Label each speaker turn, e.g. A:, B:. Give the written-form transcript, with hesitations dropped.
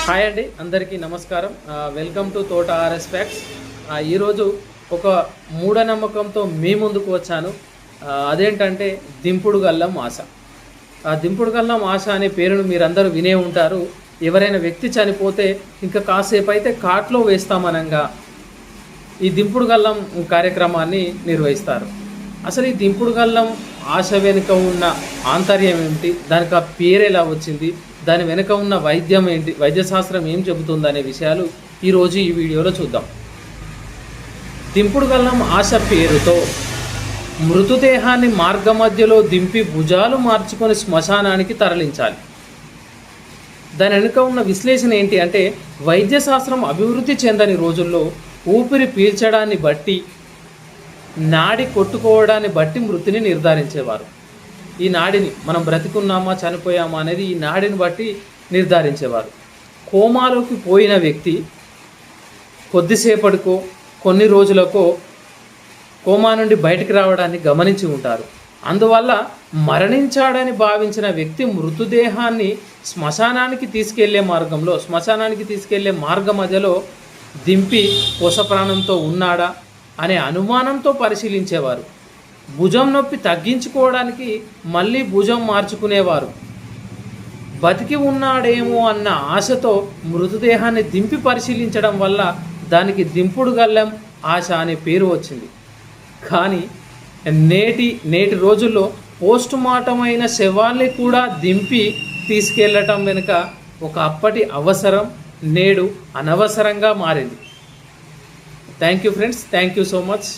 A: Hi అండి, అందరికీ నమస్కారం. వెల్కమ్ టు తోట ఆర్ఎస్ ఫ్యాక్ట్స్. ఈరోజు ఒక మూఢనమ్మకంతో మీ ముందుకు వచ్చాను. అదేంటంటే దింపుడు గల్లం ఆశ. దింపుడు గల్లం ఆశ అనే పేరును మీరందరూ వినే ఉంటారు. ఎవరైనా వ్యక్తి చనిపోతే ఇంకా కాసేపు అయితే కాట్లో వేస్తామనంగా ఈ దింపుడు గల్లం కార్యక్రమాన్ని నిర్వహిస్తారు. అసలు ఈ దింపుడు గల్లం ఆశ వెనుక ఉన్న ఆంతర్యం ఏమిటి, దానికి ఆ పేరు ఎలా వచ్చింది, దాని వెనుక ఉన్న వైద్యం ఏంటి, వైద్యశాస్త్రం ఏం చెబుతుంది అనే విషయాలు ఈరోజు ఈ వీడియోలో చూద్దాం. దింపుడు గల్లం ఆశ పేరుతో మృతదేహాన్ని మార్గమధ్యలో దింపి భుజాలు మార్చుకొని శ్మశానానికి తరలించాలి. దాని వెనుక ఉన్న విశ్లేషణ ఏంటి అంటే, వైద్యశాస్త్రం అభివృద్ధి చెందని రోజుల్లో ఊపిరి పీల్చడాన్ని బట్టి, నాడి కొట్టుకోవడాన్ని బట్టి మృతిని నిర్ధారించేవారు. ఈ నాడిని మనం బ్రతికున్నామా చనిపోయామా అనేది ఈ నాడిని బట్టి నిర్ధారించేవారు. కోమాలోకి పోయిన వ్యక్తి కొద్దిసేపటికో కొన్ని రోజులకో కోమా నుండి బయటికి రావడాన్ని గమనించి ఉంటారు. అందువల్ల మరణించాడని భావించిన వ్యక్తి మృతదేహాన్ని శ్మశానానికి తీసుకెళ్లే మార్గ మధ్యలో దింపి కొస ప్రాణంతో ఉన్నాడా అనే అనుమానంతో పరిశీలించేవారు. భుజం నొప్పి తగ్గించుకోవడానికి మళ్ళీ భుజం మార్చుకునేవారు. బతికి ఉన్నాడేమో అన్న ఆశతో మృతదేహాన్ని దింపి పరిశీలించడం వల్ల దానికి దింపుడు గల్లం ఆశ అనే పేరు వచ్చింది. కానీ నేటి రోజుల్లో పోస్ట్ మార్టం అయిన శవాల్ని కూడా దింపి తీసుకెళ్ళటం వెనుక ఒక అప్పటి అవసరం నేడు అనవసరంగా మారింది. Thank you friends, thank you so much.